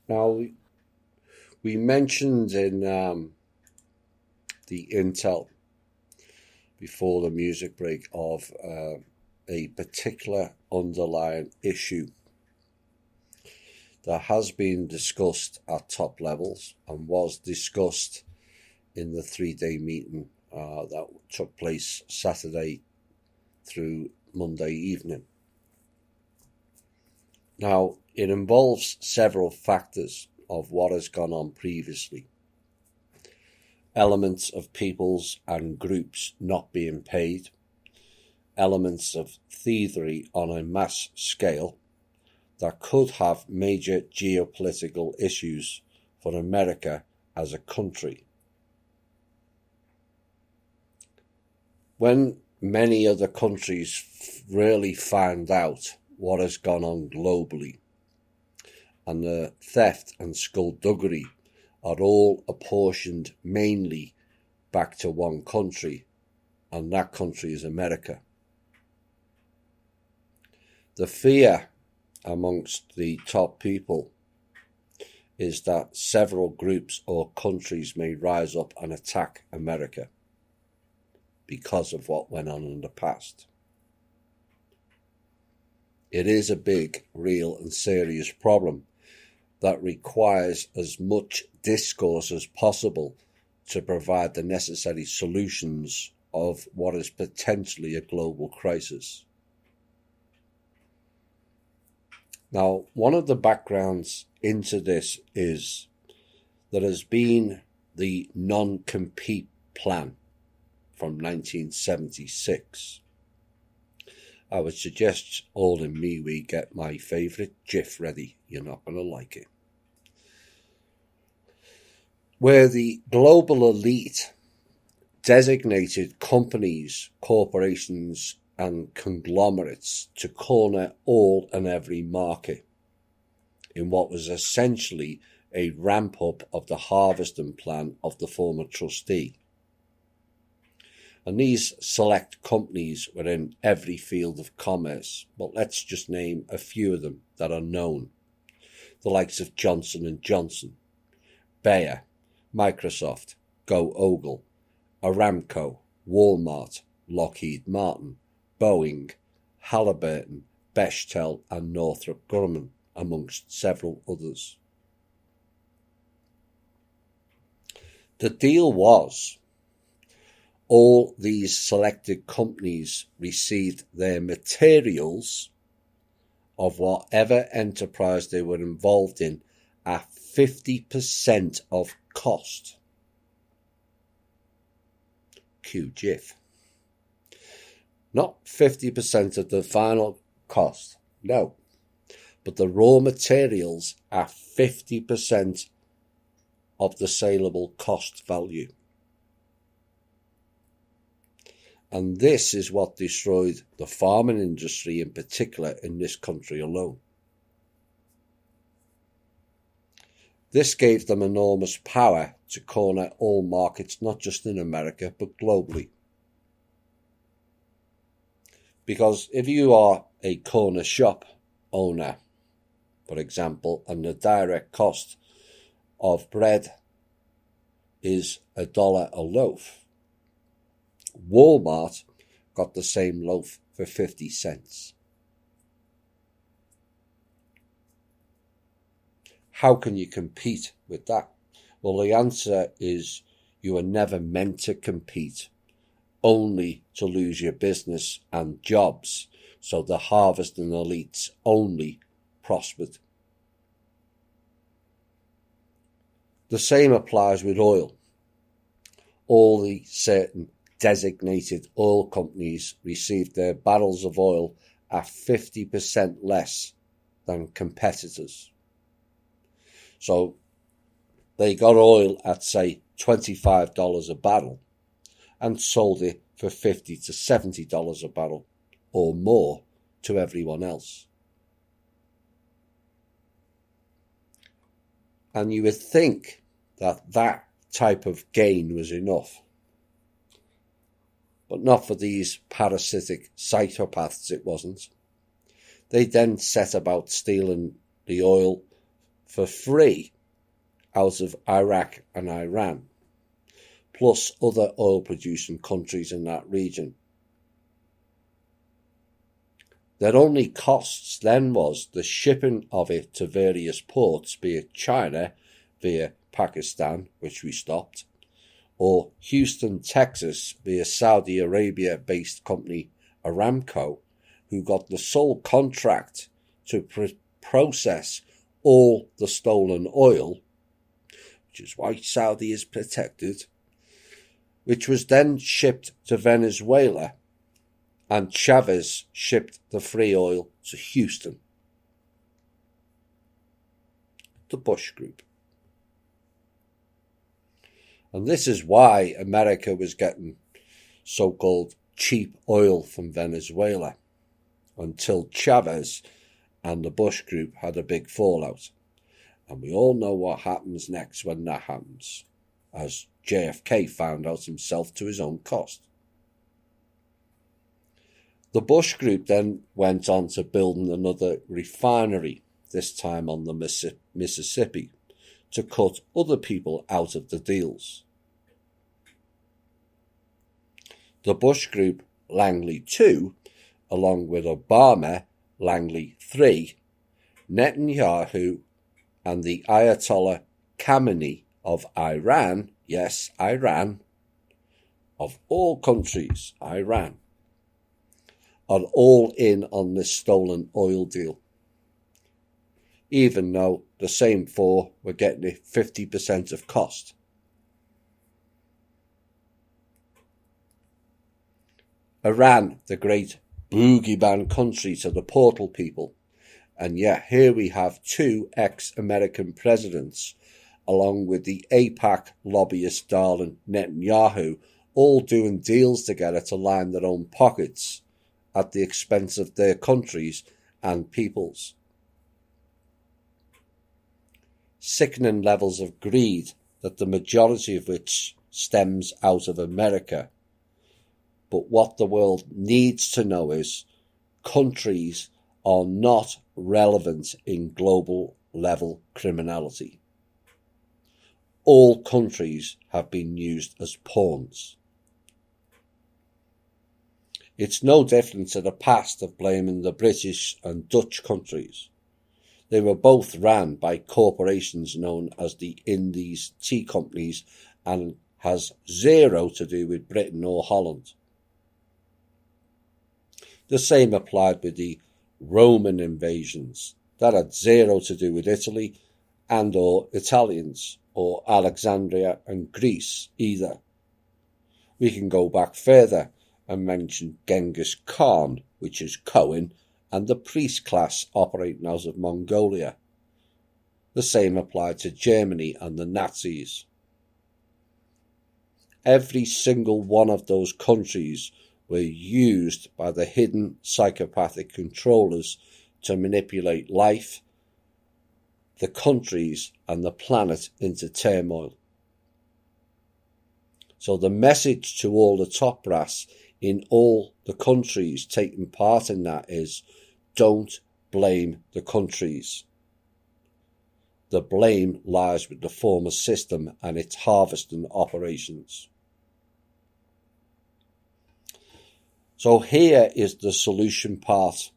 Now, we mentioned in the intel before the music break of a particular underlying issue that has been discussed at top levels and was discussed in the 3-day meeting that took place Saturday through Monday evening. Now, it involves several factors of what has gone on previously. Elements of peoples and groups not being paid, elements of thievery on a mass scale that could have major geopolitical issues for America as a country. When many other countries really find out what has gone on globally, and the theft and skullduggery are all apportioned mainly back to one country, and that country is America. The fear amongst the top people is that several groups or countries may rise up and attack America because of what went on in the past. It is a big, real and serious problem that requires as much discourse as possible to provide the necessary solutions of what is potentially a global crisis. Now, one of the backgrounds into this is there has been the non-compete plan from 1976. I would suggest all in me we get my favourite GIF ready. You're not going to like it. Where the global elite designated companies, corporations and conglomerates to corner all and every market in what was essentially a ramp up of the harvesting plan of the former trustee. And these select companies were in every field of commerce, but let's just name a few of them that are known. The likes of Johnson & Johnson, Bayer, Microsoft, Go Ogle, Aramco, Walmart, Lockheed Martin, Boeing, Halliburton, Bechtel and Northrop Grumman, amongst several others. The deal was all these selected companies received their materials of whatever enterprise they were involved in at 50% of cost. Cue GIF. Not 50% of the final cost, no, but the raw materials are 50% of the saleable cost value. And this is what destroyed the farming industry in particular in this country alone. This gave them enormous power to corner all markets, not just in America, but globally. Because if you are a corner shop owner, for example, and the direct cost of bread is $1 a loaf, Walmart got the same loaf for 50 cents. How can you compete with that? Well, the answer is you are never meant to compete, only to lose your business and jobs. So the harvesting elites only prospered. The same applies with oil. All the certain designated oil companies received their barrels of oil at 50% less than competitors. So they got oil at, say, $25 a barrel and sold it for $50 to $70 a barrel or more to everyone else. And you would think that that type of gain was enough. But not for these parasitic psychopaths, it wasn't. They then set about stealing the oil for free out of Iraq and Iran, plus other oil-producing countries in that region. Their only costs then was the shipping of it to various ports, be it China via Pakistan, which we stopped, or Houston, Texas via Saudi Arabia-based company Aramco, who got the sole contract to process all the stolen oil, which is why Saudi is protected, which was then shipped to Venezuela, and Chavez shipped the free oil to Houston. The Bush Group. And this is why America was getting so-called cheap oil from Venezuela, until Chavez and the Bush Group had a big fallout. And we all know what happens next when that happens, as JFK found out himself to his own cost. The Bush Group then went on to building another refinery, this time on the Mississippi, to cut other people out of the deals. The Bush Group, Langley 2, along with Obama, Langley 3, Netanyahu, and the Ayatollah Khamenei of Iran, yes, Iran, of all countries, Iran, are all in on this stolen oil deal, even though the same four were getting it 50% of cost. Iran, the great boogeyman country to the portal people, and yet here we have two ex-American presidents, along with the AIPAC lobbyist darling Netanyahu, all doing deals together to line their own pockets at the expense of their countries and peoples. Sickening levels of greed that the majority of which stems out of America. But what the world needs to know is countries are not relevant in global level criminality. All countries have been used as pawns. It's no different to the past of blaming the British and Dutch countries. They were both ran by corporations known as the Indies Tea Companies and has zero to do with Britain or Holland. The same applied with the Roman invasions. That had zero to do with Italy and or Italians or Alexandria and Greece either. We can go back further and mention Genghis Khan, which is Cohen, and the priest class operating out of Mongolia. The same applied to Germany and the Nazis. Every single one of those countries were used by the hidden psychopathic controllers to manipulate life, the countries, and the planet into turmoil. So the message to all the top brass in all the countries taking part in that is, don't blame the countries. The blame lies with the former system and its harvesting operations. So here is the solution part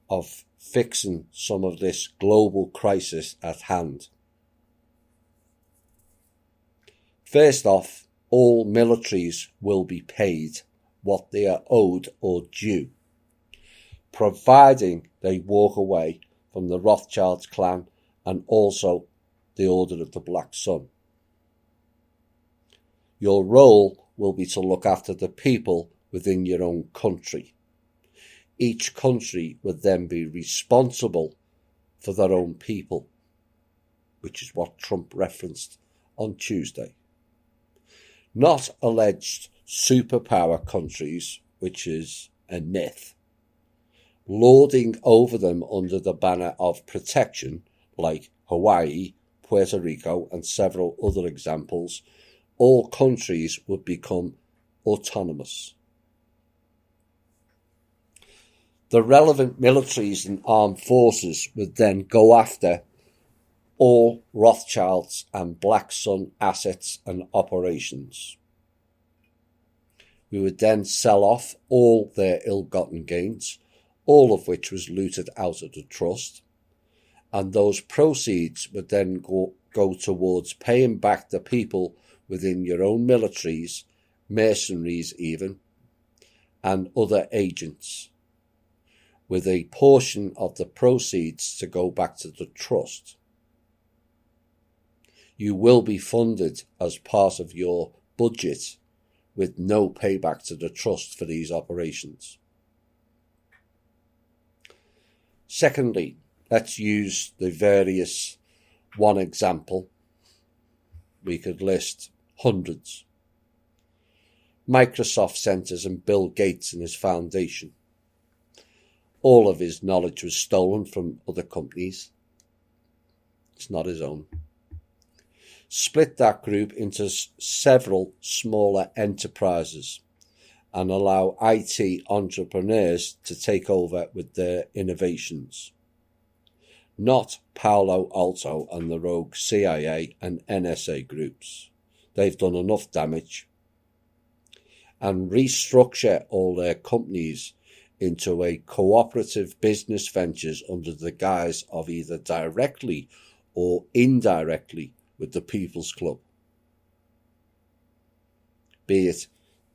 of fixing some of this global crisis at hand. First off, all militaries will be paid what they are owed or due, providing they walk away from the Rothschild clan and also the Order of the Black Sun. Your role will be to look after the people within your own country. Each country would then be responsible for their own people, which is what Trump referenced on Tuesday. Not alleged superpower countries, which is a myth, lording over them under the banner of protection, like Hawaii, Puerto Rico, and several other examples. All countries would become autonomous. The relevant militaries and armed forces would then go after all Rothschilds and Black Sun assets and operations. We would then sell off all their ill-gotten gains, all of which was looted out of the trust, and those proceeds would then go towards paying back the people within your own militaries, mercenaries even, and other agents, with a portion of the proceeds to go back to the trust. You will be funded as part of your budget with no payback to the trust for these operations. Secondly, let's use the various one example. We could list hundreds. Microsoft Centers and Bill Gates and his foundation. All of his knowledge was stolen from other companies. It's not his own. Split that group into several smaller enterprises and allow IT entrepreneurs to take over with their innovations. Not Palo Alto and the rogue CIA and NSA groups. They've done enough damage. And restructure all their companies into a cooperative business ventures under the guise of either directly or indirectly with the People's Club, be it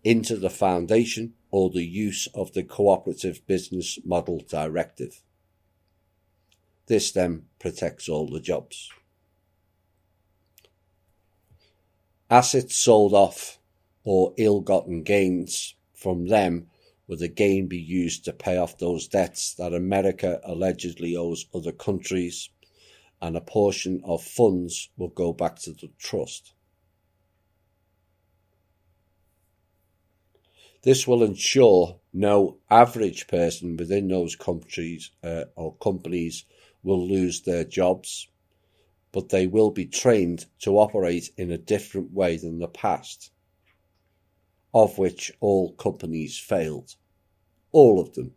into the foundation or the use of the Cooperative Business Model Directive. This then protects all the jobs. Assets sold off or ill-gotten gains from them would again be used to pay off those debts that America allegedly owes other countries, and a portion of funds will go back to the trust. This will ensure no average person within those countries or companies will lose their jobs, but they will be trained to operate in a different way than the past, of which all companies failed. All of them.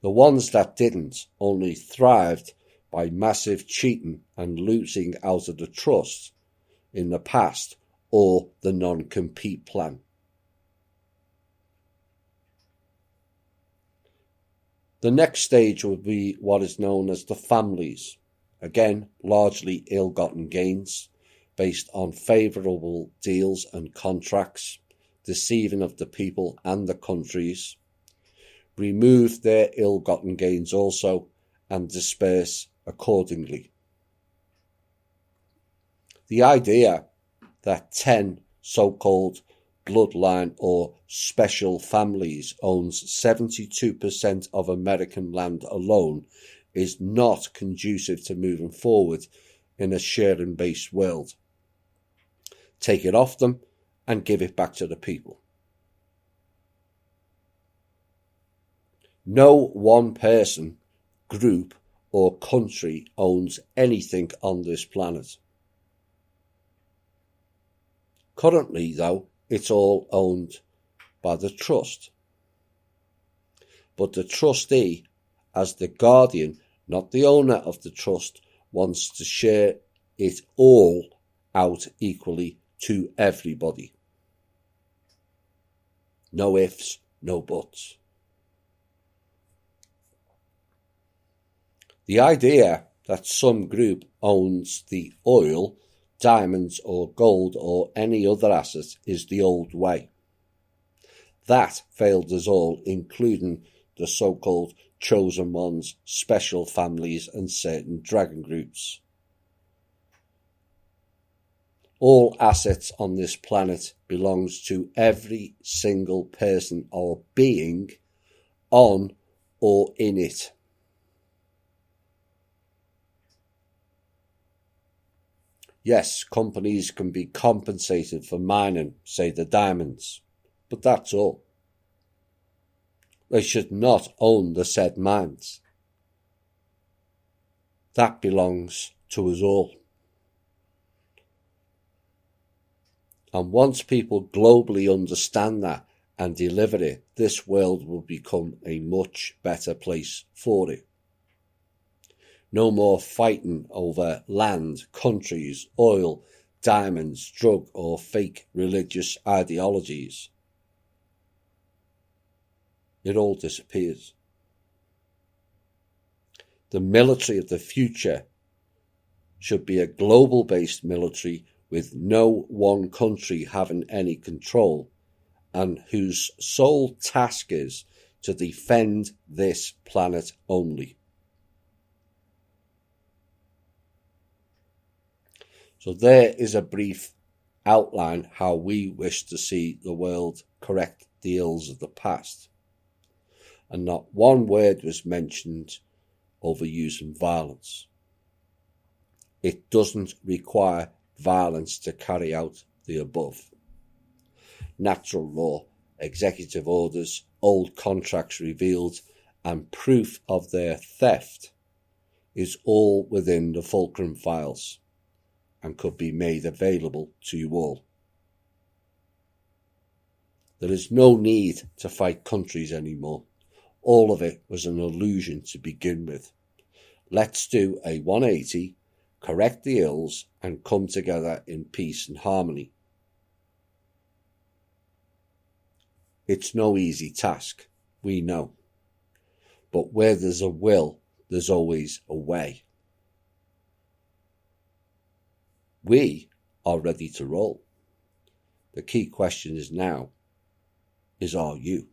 The ones that didn't only thrived by massive cheating and losing out of the trust in the past or the non-compete plan. The next stage would be what is known as the families. Again, largely ill-gotten gains based on favourable deals and contracts, deceiving of the people and the countries. Remove their ill-gotten gains also and disperse accordingly. The idea that 10 so-called bloodline or special families owns 72% of American land alone is not conducive to moving forward in a sharing-based world. Take it off them and give it back to the people. No one person, group, or country owns anything on this planet. Currently, though, it's all owned by the trust. But the trustee, as the guardian, not the owner of the trust, wants to share it all out equally to everybody. No ifs, no buts. The idea that some group owns the oil, diamonds or gold or any other asset is the old way. That failed us all, including the so-called chosen ones, special families and certain dragon groups. All assets on this planet belongs to every single person or being on or in it. Yes, companies can be compensated for mining, say the diamonds, but that's all. They should not own the said mines. That belongs to us all. And once people globally understand that and deliver it, this world will become a much better place for it. No more fighting over land, countries, oil, diamonds, drug or fake religious ideologies. It all disappears. The military of the future should be a global-based military with no one country having any control, and whose sole task is to defend this planet only. So there is a brief outline how we wish to see the world correct the ills of the past. And not one word was mentioned over using violence. It doesn't require violence to carry out the above. Natural law, executive orders, old contracts revealed, and proof of their theft is all within the Fulcrum Files and could be made available to you all. There is no need to fight countries anymore. All of it was an illusion to begin with. Let's do a 180, correct the ills, and come together in peace and harmony. It's no easy task, we know. But where there's a will, there's always a way. We are ready to roll. The key question is now, are you?